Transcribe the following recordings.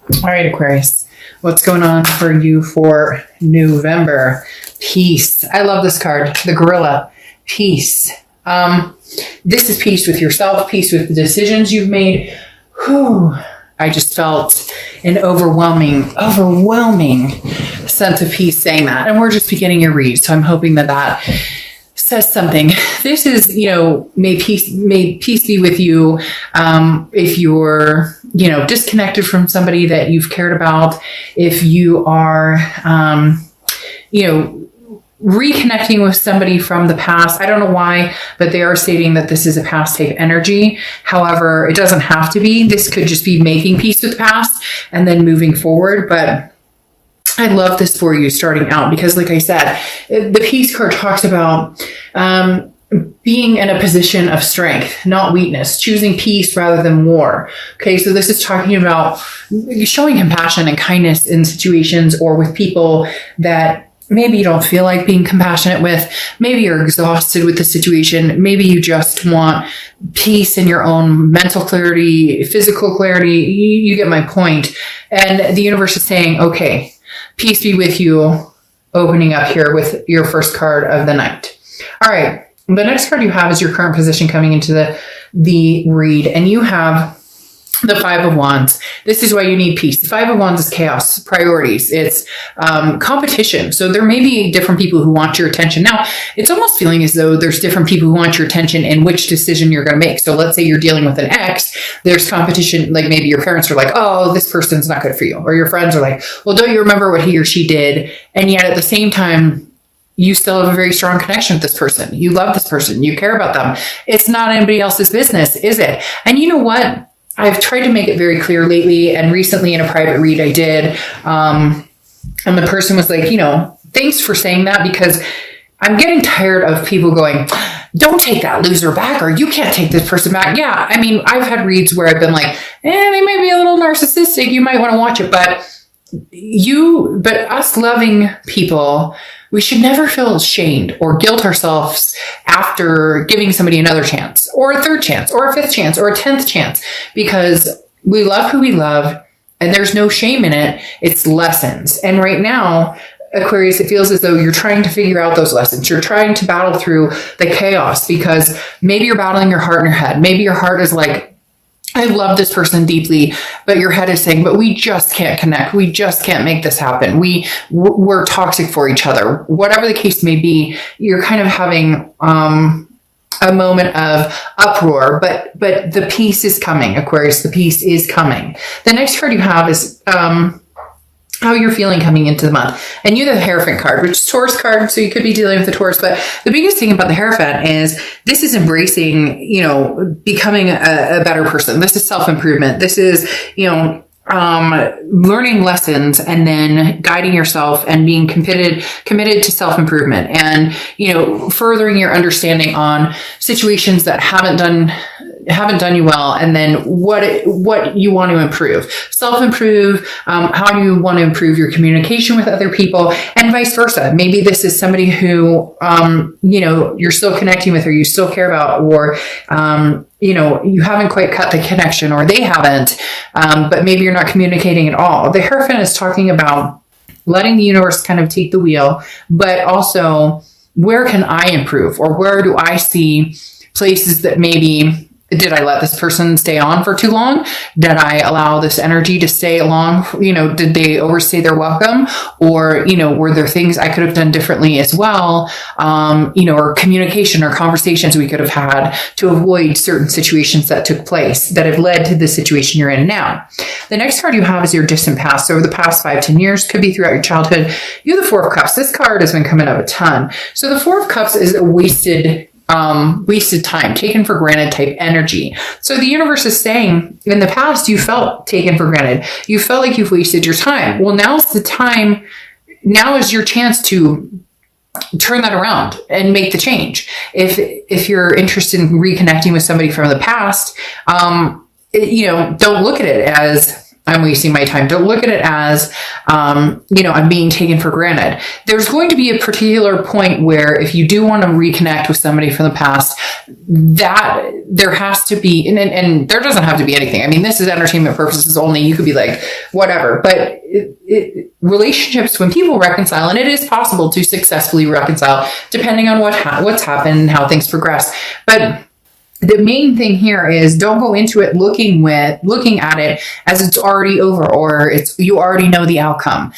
All right, Aquarius, what's going on for you for November? Peace. I love this card, the gorilla. Peace. This is peace with yourself, peace with the decisions you've made. Whew. I just felt an overwhelming sense of peace saying that. And we're just beginning your read, so I'm hoping that says something. This is, may peace be with you. If you're, disconnected from somebody that you've cared about, if you are, reconnecting with somebody from the past. I don't know why, but they are stating that this is a past type energy. However, it doesn't have to be. This could just be making peace with the past and then moving forward. But I love this for you starting out because, like I said, the peace card talks about being in a position of strength, not weakness, choosing peace rather than war. Okay, so this is talking about showing compassion and kindness in situations or with people that maybe you don't feel like being compassionate with. Maybe you're exhausted with the situation. Maybe you just want peace in your own mental clarity, physical clarity. You get my point. And the universe is saying, okay, peace be with you, opening up here with your first card of the night. All right. The next card you have is your current position coming into the read, and you have the Five of Wands. This is why you need peace. The Five of Wands is chaos, priorities. It's competition. So there may be different people who want your attention. Now, it's almost feeling as though there's different people who want your attention in which decision you're going to make. So let's say you're dealing with an ex. There's competition. Like maybe your parents are like, oh, this person's not good for you. Or your friends are like, well, don't you remember what he or she did? And yet at the same time, you still have a very strong connection with this person. You love this person. You care about them. It's not anybody else's business, is it? And you know what? I've tried to make it very clear lately, and recently in a private read I did, and the person was like, thanks for saying that, because I'm getting tired of people going, don't take that loser back, or you can't take this person back. Yeah, I mean, I've had reads where I've been like, they may be a little narcissistic. You might want to watch it, but us loving people, we should never feel ashamed or guilt ourselves after giving somebody another chance or a third chance or a fifth chance or a 10th chance, because we love who we love and there's no shame in it. It's lessons. And right now, Aquarius, it feels as though you're trying to figure out those lessons. You're trying to battle through the chaos because maybe you're battling your heart and your head. Maybe your heart is like, I love this person deeply, but your head is saying, but we just can't connect. We just can't make this happen. We're toxic for each other. Whatever the case may be, you're kind of having a moment of uproar, but the peace is coming, Aquarius. The peace is coming. The next card you have is how you're feeling coming into the month. And you have the Hierophant card, which is Taurus card, so you could be dealing with the Taurus. But the biggest thing about the Hierophant is this is embracing, becoming a better person. This is self-improvement. This is, learning lessons and then guiding yourself and being committed to self-improvement and, furthering your understanding on situations that haven't done you well, and then what you want to improve, self-improve, how you want to improve your communication with other people, and vice versa. Maybe this is somebody who, you're still connecting with or you still care about, or, you haven't quite cut the connection or they haven't, but maybe you're not communicating at all. The Hierophant is talking about letting the universe kind of take the wheel, but also where can I improve, or where do I see places that maybe, did I let this person stay on for too long? Did I allow this energy to stay along? Did they overstay their welcome? Or, were there things I could have done differently as well? Or communication or conversations we could have had to avoid certain situations that took place that have led to the situation you're in now. The next card you have is your distant past. So over the past 5-10 years, could be throughout your childhood. You have the Four of Cups. This card has been coming up a ton. So the Four of Cups is a wasted time, taken for granted type energy. So the universe is saying, in the past, you felt taken for granted. You felt like you've wasted your time. Well, now's the time. Now is your chance to turn that around and make the change. If you're interested in reconnecting with somebody from the past, don't look at it as I'm wasting my time. Don't look at it as, I'm being taken for granted. There's going to be a particular point where if you do want to reconnect with somebody from the past, that there has to be, and there doesn't have to be anything. I mean, this is entertainment purposes only. You could be like, whatever, but relationships, when people reconcile, and it is possible to successfully reconcile depending on what's happened and how things progress. But the main thing here is don't go into it looking at it as it's already over or you already know the outcome.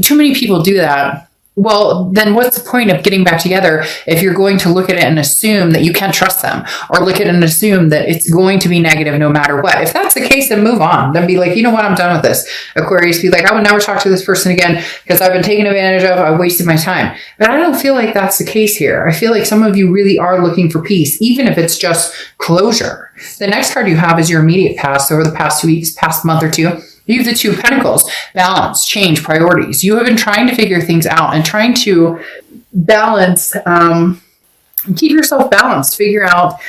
Too many people do that. Well, then what's the point of getting back together if you're going to look at it and assume that you can't trust them, or look at it and assume that it's going to be negative no matter what? If that's the case, then move on. Then be like, you know what, I'm done with this. Aquarius, be like, I would never talk to this person again because I've been taken advantage of. I wasted my time. But I don't feel like that's the case here. I feel like some of you really are looking for peace, even if it's just closure. The next card you have is your immediate past. Over the past 2 weeks, past month or two, you have the Two of Pentacles, balance, change, priorities. You have been trying to figure things out and trying to balance, keep yourself balanced, figure out,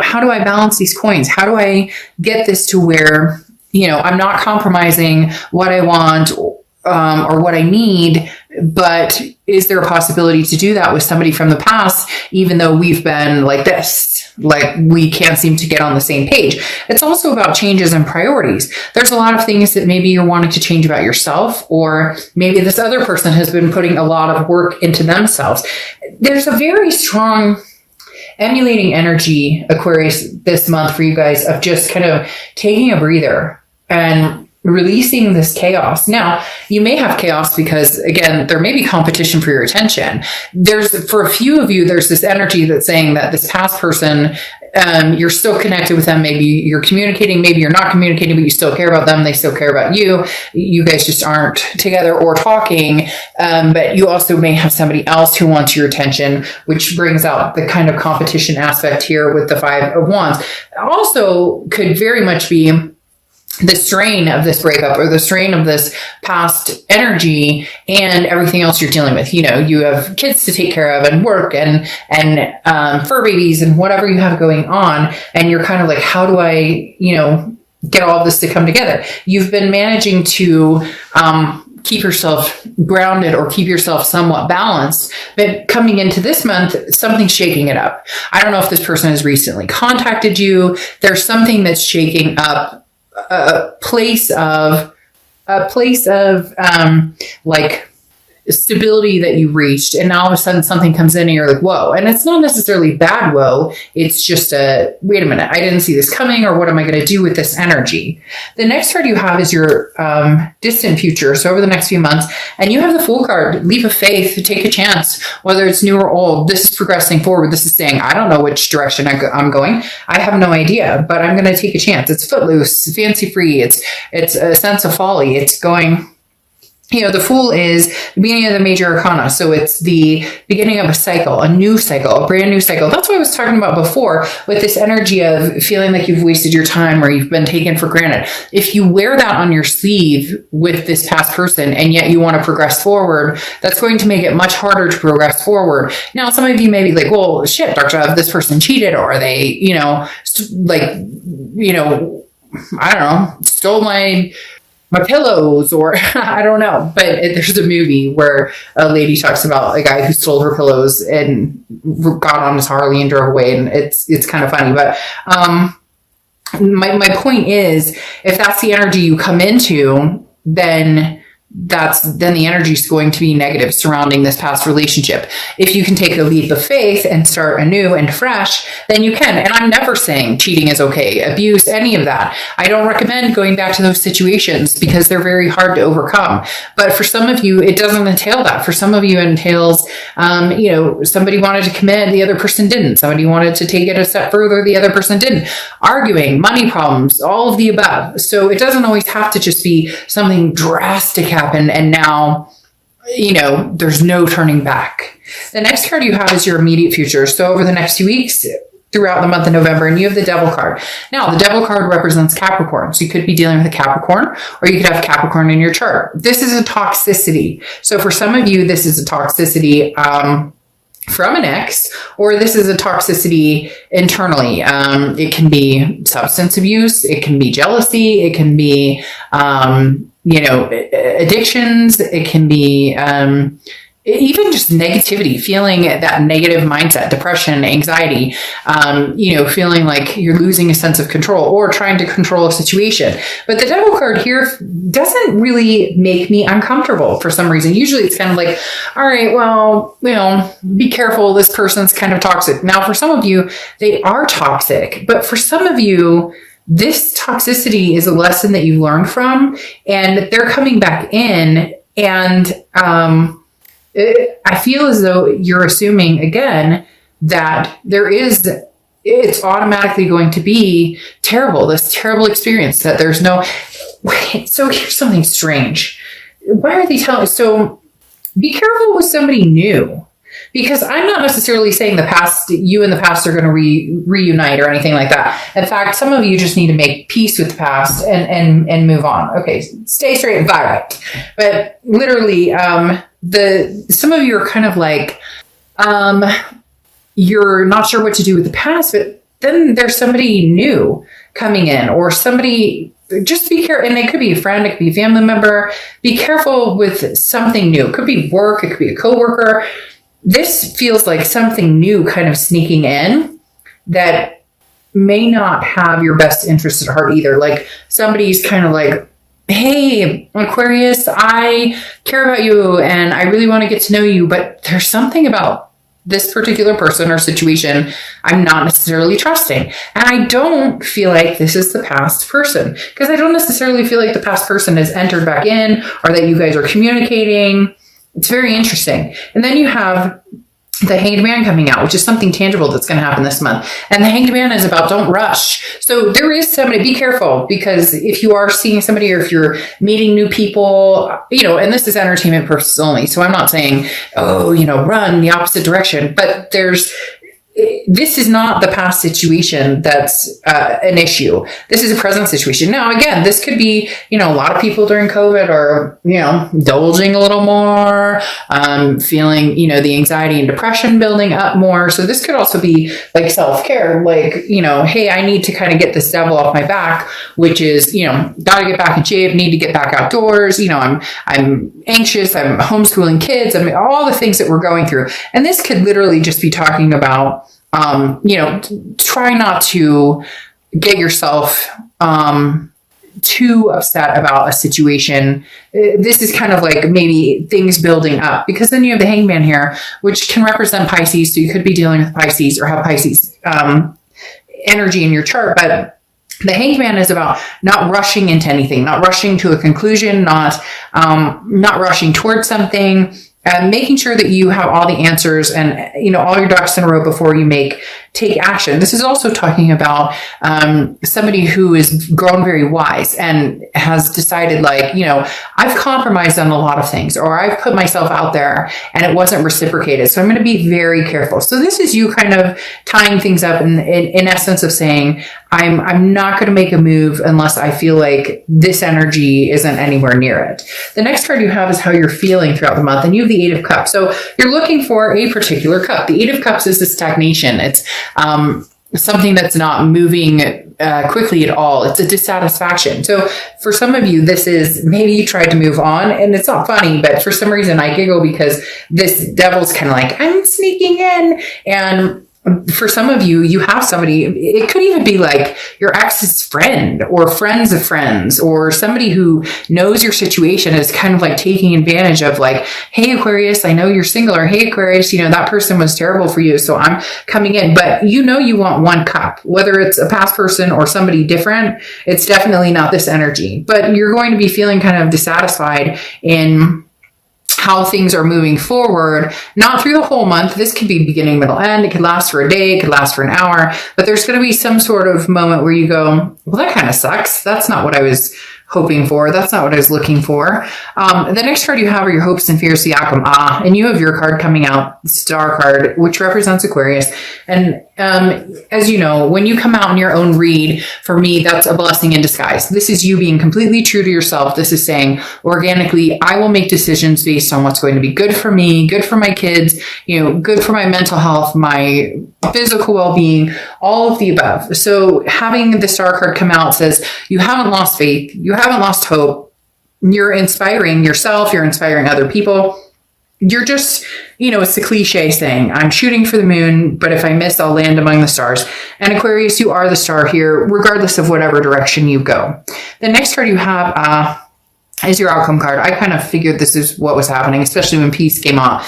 how do I balance these coins? How do I get this to where, I'm not compromising what I want or what I need, but is there a possibility to do that with somebody from the past, even though we've been like this, like we can't seem to get on the same page? It's also about changes in priorities. There's a lot of things that maybe you're wanting to change about yourself, or maybe this other person has been putting a lot of work into themselves. There's a very strong emulating energy, Aquarius, this month for you guys, of just kind of taking a breather and releasing this chaos. Now, you may have chaos because, again, there may be competition for your attention. For a few of you, there's this energy that's saying that this past person, you're still connected with them. Maybe you're communicating, maybe you're not communicating, but you still care about them. They still care about you. You guys just aren't together or talking. But you also may have somebody else who wants your attention, which brings out the kind of competition aspect here with the Five of Wands. Also could very much be the strain of this breakup or the strain of this past energy and everything else you're dealing with. You have kids to take care of and work and fur babies and whatever you have going on. And you're kind of like, how do I, get all of this to come together? You've been managing to, keep yourself grounded or keep yourself somewhat balanced, but coming into this month, something's shaking it up. I don't know if this person has recently contacted you. There's something that's shaking up a place of like stability that you reached, and now all of a sudden something comes in and you're like, whoa. And it's not necessarily bad whoa, it's just wait a minute, I didn't see this coming, or what am I going to do with this energy? The next card you have is your distant future, so over the next few months, and you have the Fool card, leap of faith, take a chance, whether it's new or old. This is progressing forward. This is saying, I don't know which direction I'm going. I have no idea, but I'm going to take a chance. It's footloose, fancy free. It's a sense of folly. It's going, the Fool is the beginning of the major arcana. So it's the beginning of a cycle, a new cycle, a brand new cycle. That's what I was talking about before with this energy of feeling like you've wasted your time or you've been taken for granted. If you wear that on your sleeve with this past person and yet you want to progress forward, that's going to make it much harder to progress forward. Now, some of you may be like, well, shit, Dr. F, this person cheated, or they, I don't know, stole my pillows, or I don't know. But there's a movie where a lady talks about a guy who stole her pillows and got on his Harley and drove away. And it's kind of funny. But my point is, if that's the energy you come into, then the energy is going to be negative surrounding this past relationship. If you can take a leap of faith and start anew and fresh, then you can. And I'm never saying cheating is okay, abuse, any of that. I don't recommend going back to those situations because they're very hard to overcome. But for some of you, it doesn't entail that. For some of you, it entails, somebody wanted to commit, the other person didn't. Somebody wanted to take it a step further, the other person didn't. Arguing, money problems, all of the above. So it doesn't always have to just be something drastic happen and now, there's no turning back. The next card you have is your immediate future. So over the next 2 weeks, throughout the month of November, and you have the Devil card. Now, the Devil card represents Capricorn. So you could be dealing with a Capricorn, or you could have Capricorn in your chart. This is a toxicity. So for some of you, this is a toxicity, from an ex, or this is a toxicity internally. It can be substance abuse. It can be jealousy. It can be, addictions. It can be, even just negativity, feeling that negative mindset, depression, anxiety, feeling like you're losing a sense of control or trying to control a situation. But the Devil card here doesn't really make me uncomfortable for some reason. Usually it's kind of like, all right, well, be careful. This person's kind of toxic. Now, for some of you, they are toxic, but for some of you, this toxicity is a lesson that you learned from, and they're coming back in, and, I feel as though you're assuming again that it's automatically going to be terrible, this terrible experience, that there's no, wait, so here's something strange. Why are they telling, so be careful with somebody new, because I'm not necessarily saying you and the past are going to reunite or anything like that. In fact, some of you just need to make peace with the past and move on. Okay. Stay straight and violet. But literally, some of you are kind of like, you're not sure what to do with the past, but then there's somebody new coming in, or somebody, just be careful. And it could be a friend, it could be a family member. Be careful with something new. It could be work. It could be a coworker. This feels like something new kind of sneaking in that may not have your best interest at heart either. Like somebody's kind of like, hey, Aquarius, I care about you and I really want to get to know you, but there's something about this particular person or situation I'm not necessarily trusting. And I don't feel like this is the past person, because I don't necessarily feel like the past person has entered back in, or that you guys are communicating. It's very interesting. And then you have the Hanged Man coming out, which is something tangible that's going to happen this month. And the Hanged Man is about don't rush. So there is somebody, be careful, because if you are seeing somebody, or if you're meeting new people, and this is entertainment purposes only. So I'm not saying, run the opposite direction, but this is not the past situation that's an issue. This is a present situation. Now, again, this could be, a lot of people during COVID are, indulging a little more, feeling, the anxiety and depression building up more. So this could also be like self-care, like, hey, I need to kind of get this devil off my back, which is, got to get back in shape, need to get back outdoors. I'm anxious. I'm homeschooling kids. I mean, all the things that we're going through. And this could literally just be talking about, try not to get yourself too upset about a situation. This is kind of like maybe things building up, because then you have the Hanged Man here, which can represent Pisces. So you could be dealing with Pisces or have Pisces energy in your chart. But the Hanged Man is about not rushing into anything, not rushing to a conclusion, not rushing towards something. Making sure that you have all the answers and, all your ducks in a row before you take action. This is also talking about somebody who is grown very wise and has decided, like, I've compromised on a lot of things, or I've put myself out there and it wasn't reciprocated. So I'm going to be very careful. So this is you kind of tying things up in essence of saying, I'm not going to make a move unless I feel like this energy isn't anywhere near it. The next card you have is how you're feeling throughout the month, and you have the Eight of Cups. So you're looking for a particular cup. The Eight of Cups is the stagnation. It's something that's not moving quickly at all. It's a dissatisfaction. So for some of you, this is maybe you tried to move on, and it's not funny, but for some reason I giggle because this devil's kind of like, I'm sneaking in. And for some of you, you have somebody, it could even be like your ex's friend or friends of friends, or somebody who knows your situation is kind of like taking advantage of, like, hey, Aquarius, I know you're single, or hey, Aquarius, that person was terrible for you, so I'm coming in. But you want one cup, whether it's a past person or somebody different. It's definitely not this energy, but you're going to be feeling kind of dissatisfied in how things are moving forward, not through the whole month. This could be beginning, middle, end. It could last for a day. It could last for an hour, but there's going to be some sort of moment where you go, well, that kind of sucks. That's not what I was hoping for. That's not what I was looking for. The next card you have are your hopes and fears, the outcome. And you have your card coming out, Star card, which represents Aquarius. And as you know, when you come out in your own read, for me, that's a blessing in disguise. This is you being completely true to yourself. This is saying organically, I will make decisions based on what's going to be good for me, good for my kids, good for my mental health, my physical well-being, all of the above. So having the Star card come out says you haven't lost faith, you haven't lost hope. You're inspiring yourself, you're inspiring other people. You're just, it's the cliche saying, I'm shooting for the moon, but if I miss, I'll land among the stars. And Aquarius, you are the star here, regardless of whatever direction you go. The next card you have is your outcome card. I kind of figured this is what was happening, especially when peace came out.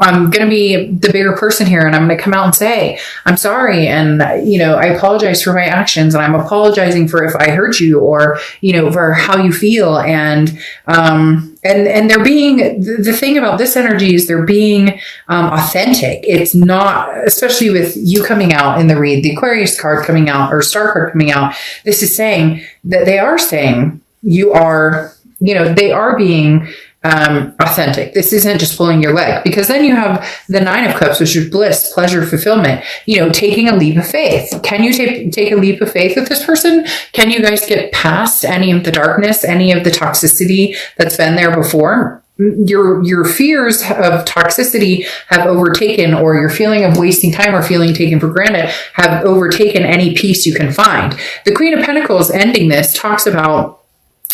I'm going to be the bigger person here, and I'm going to come out and say, I'm sorry. And, I apologize for my actions, and I'm apologizing for if I hurt you or, for how you feel. And they're being, the thing about this energy is they're being authentic. It's not, especially with you coming out in the read, the Aquarius card coming out or Star card coming out. This is saying that they are saying you are, they are being authentic. This isn't just pulling your leg, because then you have the 9 of Cups, which is bliss, pleasure, fulfillment, taking a leap of faith. Can you take a leap of faith with this person? Can you guys get past any of the darkness, any of the toxicity that's been there before? Your fears of toxicity have overtaken, or your feeling of wasting time or feeling taken for granted have overtaken any peace you can find. The Queen of Pentacles ending this talks about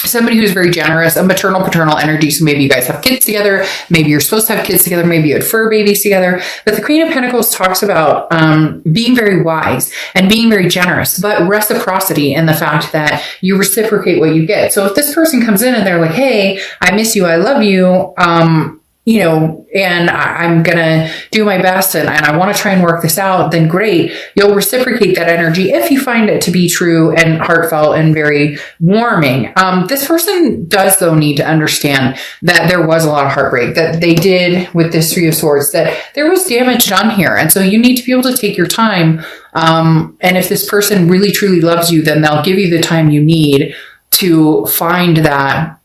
somebody who's very generous, a maternal paternal energy. So maybe you guys have kids together. Maybe you're supposed to have kids together. Maybe you had fur babies together. But the Queen of Pentacles talks about being very wise and being very generous, but reciprocity in the fact that you reciprocate what you get. So if this person comes in and they're like, hey, I miss you, I love you, and I'm going to do my best and I want to try and work this out, then great. You'll reciprocate that energy if you find it to be true and heartfelt and very warming. This person does, though, need to understand that there was a lot of heartbreak that they did with this 3 of Swords, that there was damage done here. And so you need to be able to take your time. And if this person really, truly loves you, then they'll give you the time you need to find that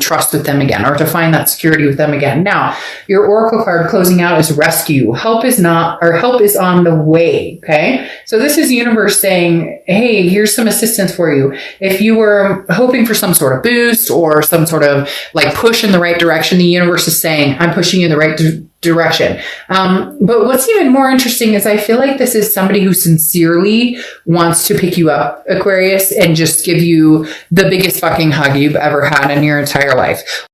trust with them again, or to find that security with them again. Now, your Oracle card closing out is rescue. Help is on the way. Okay. So this is the universe saying, hey, here's some assistance for you. If you were hoping for some sort of boost or some sort of like push in the right direction, the universe is saying, I'm pushing you in the right direction. But what's even more interesting is I feel like this is somebody who sincerely wants to pick you up, Aquarius, and just give you the biggest fucking hug you've ever had in your entire life.